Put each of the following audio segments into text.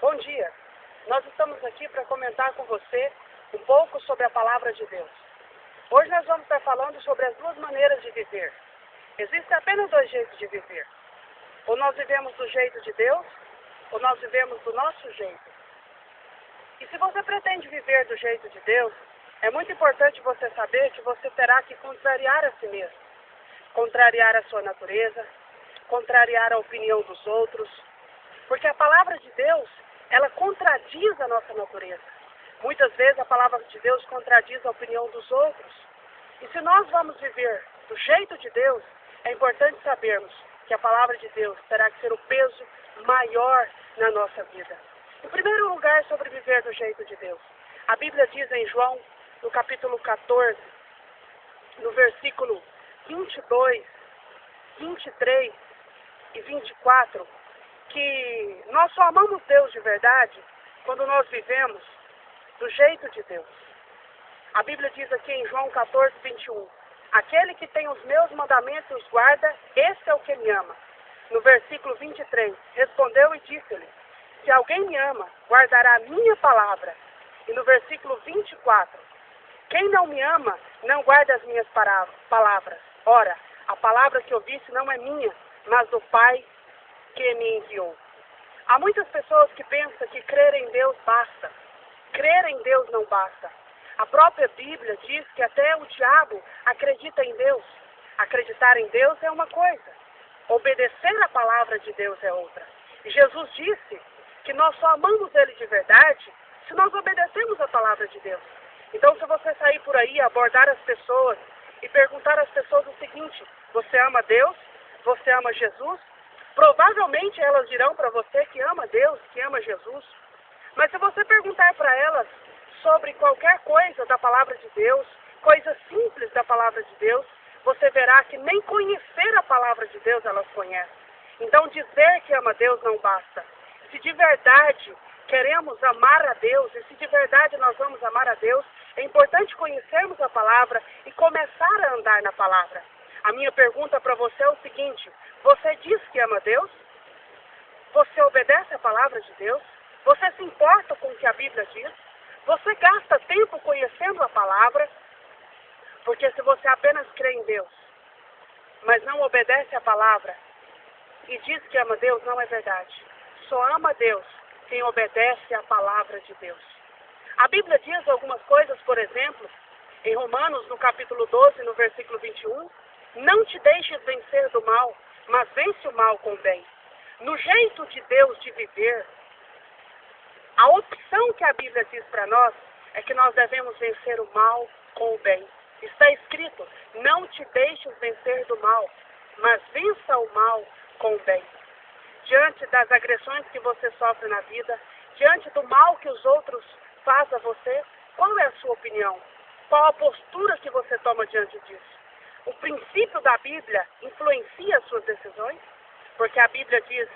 Bom dia! Nós estamos aqui para comentar com você um pouco sobre a Palavra de Deus. Hoje nós vamos estar falando sobre as duas maneiras de viver. Existem apenas dois jeitos de viver. Ou nós vivemos do jeito de Deus, ou nós vivemos do nosso jeito. E se você pretende viver do jeito de Deus, é muito importante você saber que você terá que contrariar a si mesmo. Contrariar a sua natureza, contrariar a opinião dos outros. Porque a Palavra de Deus, ela contradiz a nossa natureza. Muitas vezes a Palavra de Deus contradiz a opinião dos outros. E se nós vamos viver do jeito de Deus, é importante sabermos que a Palavra de Deus terá que ser o peso maior na nossa vida. Em primeiro lugar, sobre viver do jeito de Deus. A Bíblia diz em João, no capítulo 14, no versículo 22, 23 e 24, que nós só amamos Deus de verdade quando nós vivemos do jeito de Deus. A Bíblia diz aqui em João 14, 21, aquele que tem os meus mandamentos e os guarda, esse é o que me ama. No versículo 23, respondeu e disse-lhe, se alguém me ama, guardará a minha palavra. E no versículo 24, quem não me ama, não guarda as minhas palavras. Ora, a palavra que ouviste não é minha, mas do Pai que me enviou. Há muitas pessoas que pensam que crer em Deus basta. Crer em Deus não basta. A própria Bíblia diz que até o diabo acredita em Deus. Acreditar em Deus é uma coisa. Obedecer a palavra de Deus é outra. E Jesus disse que nós só amamos Ele de verdade se nós obedecemos a palavra de Deus. Então, se você sair por aí, abordar as pessoas e perguntar às pessoas o seguinte, você ama Deus? Você ama Jesus? Provavelmente elas dirão para você que ama Deus, que ama Jesus. Mas se você perguntar para elas sobre qualquer coisa da palavra de Deus, coisa simples da palavra de Deus, você verá que nem conhecer a palavra de Deus elas conhecem. Então dizer que ama Deus não basta. Se de verdade queremos amar a Deus, e se de verdade nós vamos amar a Deus, é importante conhecermos a palavra e começar a andar na palavra. A minha pergunta para você é o seguinte, você diz que ama Deus? Você obedece a palavra de Deus? Você se importa com o que a Bíblia diz? Você gasta tempo conhecendo a palavra? Porque se você apenas crê em Deus, mas não obedece a palavra e diz que ama Deus, não é verdade. Só ama Deus quem obedece a palavra de Deus. A Bíblia diz algumas coisas, por exemplo, em Romanos, no capítulo 12, no versículo 21, não te deixes vencer do mal, mas vence o mal com o bem. No jeito de Deus de viver, a opção que a Bíblia diz para nós é que nós devemos vencer o mal com o bem. Está escrito, não te deixes vencer do mal, mas vença o mal com o bem. Diante das agressões que você sofre na vida, diante do mal que os outros fazem a você, qual é a sua opinião? Qual a postura que você toma diante disso? O princípio da Bíblia influencia as suas decisões? Porque a Bíblia diz,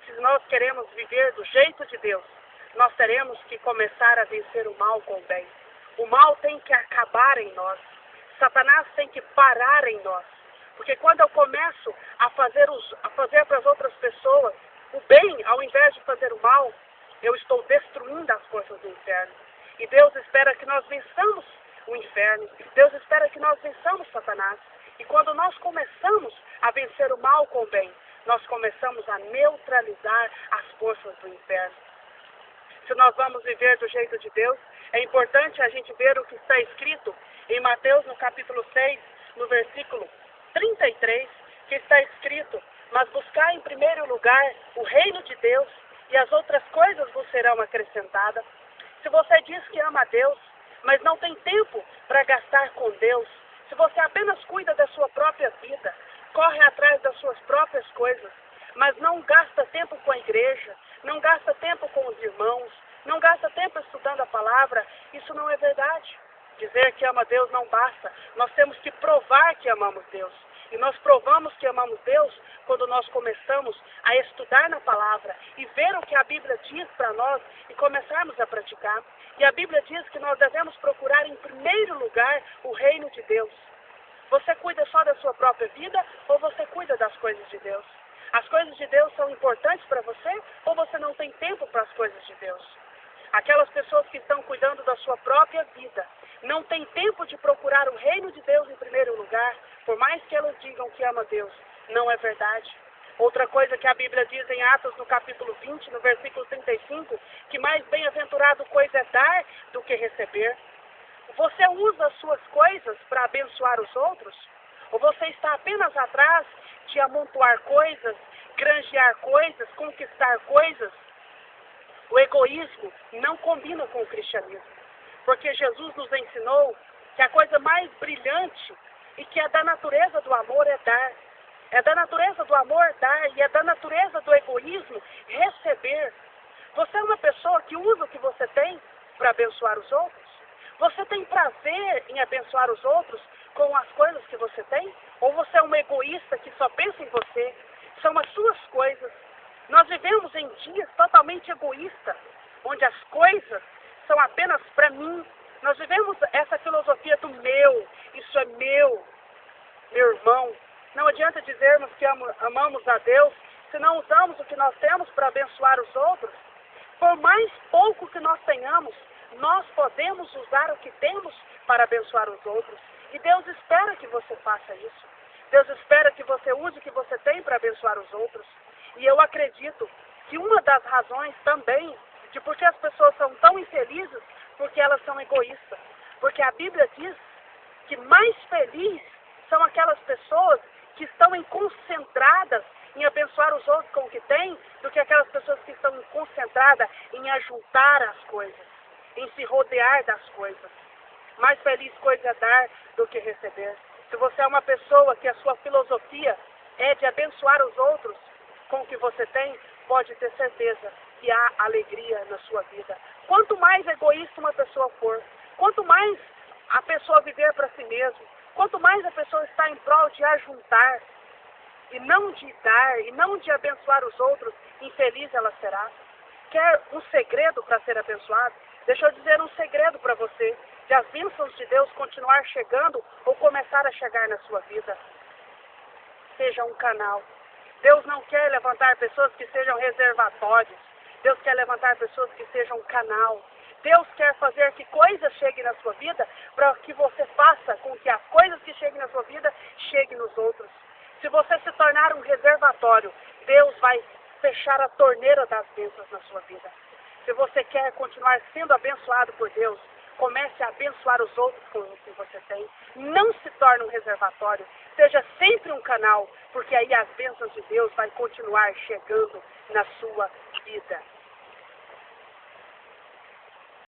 se nós queremos viver do jeito de Deus, nós teremos que começar a vencer o mal com o bem. O mal tem que acabar em nós. Satanás tem que parar em nós. Porque quando eu começo a fazer para as outras pessoas o bem, ao invés de fazer o mal, eu estou destruindo as forças do inferno. E Deus espera que nós vençamos o inferno. Deus espera que nós vençamos Satanás. E quando nós começamos a vencer o mal com o bem, nós começamos a neutralizar as forças do inferno. Se nós vamos viver do jeito de Deus, é importante a gente ver o que está escrito em Mateus, no capítulo 6, no versículo 33, que está escrito, mas buscar em primeiro lugar o reino de Deus e as outras coisas vos serão acrescentadas. Se você diz que ama a Deus, mas não tem tempo para gastar com Deus, se você apenas cuida da sua própria vida, corre atrás das suas próprias coisas, mas não gasta tempo com a igreja, não gasta tempo com os irmãos, não gasta tempo estudando a palavra, isso não é verdade. Dizer que ama Deus não basta, nós temos que provar que amamos Deus. E nós provamos que amamos Deus quando nós começamos a estudar na palavra e ver o que a Bíblia diz para nós e começarmos a praticar. E a Bíblia diz que nós devemos procurar em primeiro lugar o reino de Deus. Você cuida só da sua própria vida ou você cuida das coisas de Deus? As coisas de Deus são importantes para você ou você não tem tempo para as coisas de Deus? Aquelas pessoas que estão cuidando da sua própria vida não têm tempo de procurar o reino de Deus em primeiro lugar, por mais que elas digam que ama Deus. Não é verdade. Outra coisa que a Bíblia diz em Atos, no capítulo 20, no versículo 35, que mais bem-aventurado coisa é dar do que receber. Você usa as suas coisas para abençoar os outros? Ou você está apenas atrás de amontoar coisas, granjear coisas, conquistar coisas? O egoísmo não combina com o cristianismo, porque Jesus nos ensinou que a coisa mais brilhante e que é da natureza do amor é dar. É da natureza do amor dar e é da natureza do egoísmo receber. Você é uma pessoa que usa o que você tem para abençoar os outros? Você tem prazer em abençoar os outros com as coisas que você tem? Ou você é um egoísta que só pensa em você? São as suas coisas. Nós vivemos em dias totalmente egoístas, onde as coisas são apenas para mim. Nós vivemos essa filosofia do meu, isso é meu irmão. Não adianta dizermos que amamos a Deus se não usamos o que nós temos para abençoar os outros. Por mais pouco que nós tenhamos, nós podemos usar o que temos para abençoar os outros. E Deus espera que você faça isso. Deus espera que você use o que você tem para abençoar os outros. E eu acredito que uma das razões também de por que as pessoas são tão infelizes, porque elas são egoístas. Porque a Bíblia diz que mais felizes são aquelas pessoas que estão concentradas em abençoar os outros com o que têm, do que aquelas pessoas que estão concentradas em ajuntar as coisas, em se rodear das coisas. Mais feliz coisa é dar do que receber. Se você é uma pessoa que a sua filosofia é de abençoar os outros com o que você tem, pode ter certeza que há alegria na sua vida. Quanto mais egoísta uma pessoa for, quanto mais a pessoa viver para si mesma, quanto mais a pessoa está em prol de ajuntar, e não de dar, e não de abençoar os outros, infeliz ela será. Quer um segredo para ser abençoado? Deixa eu dizer um segredo para você, de as bênçãos de Deus continuar chegando ou começar a chegar na sua vida. Seja um canal. Deus não quer levantar pessoas que sejam reservatórios. Deus quer levantar pessoas que sejam canal. Deus quer fazer que coisas cheguem na sua vida para que você faça com que as coisas que cheguem na sua vida cheguem nos outros. Se você se tornar um reservatório, Deus vai fechar a torneira das bênçãos na sua vida. Se você quer continuar sendo abençoado por Deus, comece a abençoar os outros com o que você tem. Não se torne um reservatório. Seja sempre um canal, porque aí as bênçãos de Deus vai continuar chegando na sua vida.